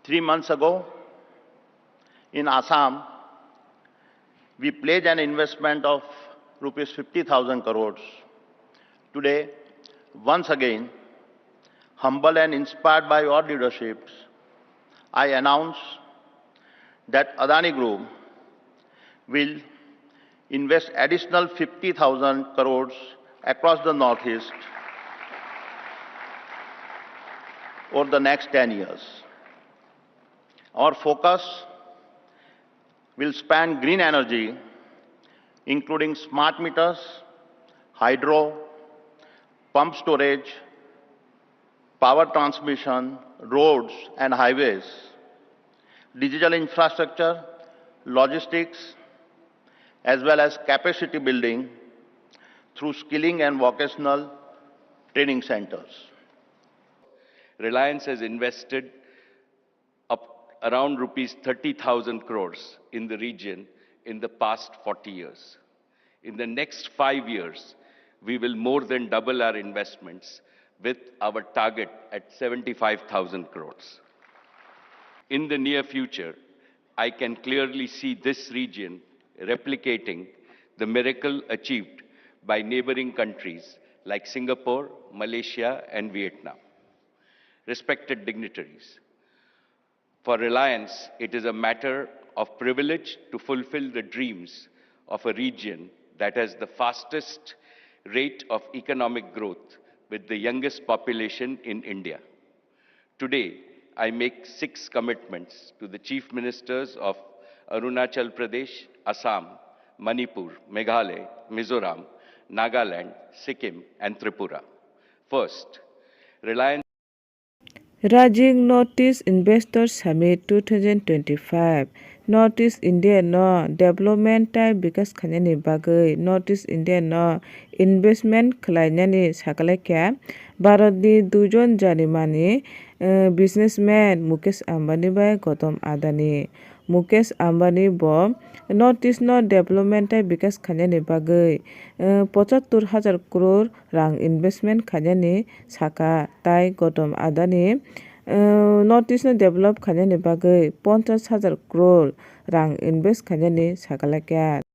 3 months ago, in Assam, we pledged an investment of rupees 50,000 crores. Today, once again, humble and inspired by your leaderships, I announce that Adani Group will invest additional 50,000 crores across the Northeast over the next 10 years. Our focus will span green energy, including smart meters, hydro, pump storage, power transmission, roads and highways, digital infrastructure, logistics, as well as capacity building through skilling and vocational training centers. Reliance has invested around rupees 30,000 crores in the region in the past 40 years. In the next 5 years, we will more than double our investments with our target at 75,000 crores. In the near future, I can clearly see this region replicating the miracle achieved by neighboring countries like Singapore, Malaysia, and Vietnam. Respected dignitaries, for Reliance, it is a matter of privilege to fulfill the dreams of a region that has the fastest rate of economic growth with the youngest population in India. Today, I make 6 commitments to the Chief Ministers of Arunachal Pradesh, Assam, Manipur, Meghalaya, Mizoram, Nagaland, Sikkim, and Tripura. First, Reliance Rising Northeast Investor Summit 2025 Northeast India no development tai bikas khainani bagui Northeast India no investment khlainani sakalaikia Bharatni dujon janimani businessman Mukesh Ambani bai Gautam Adani. Mukesh Ambani bo Northeast no development tai bikas khainani bagui 75,000 crore rang investment khainani saka tai Goutam Adani Northeast no develop khainani bagui 50,000 crore rang invest khainani sakalaikia.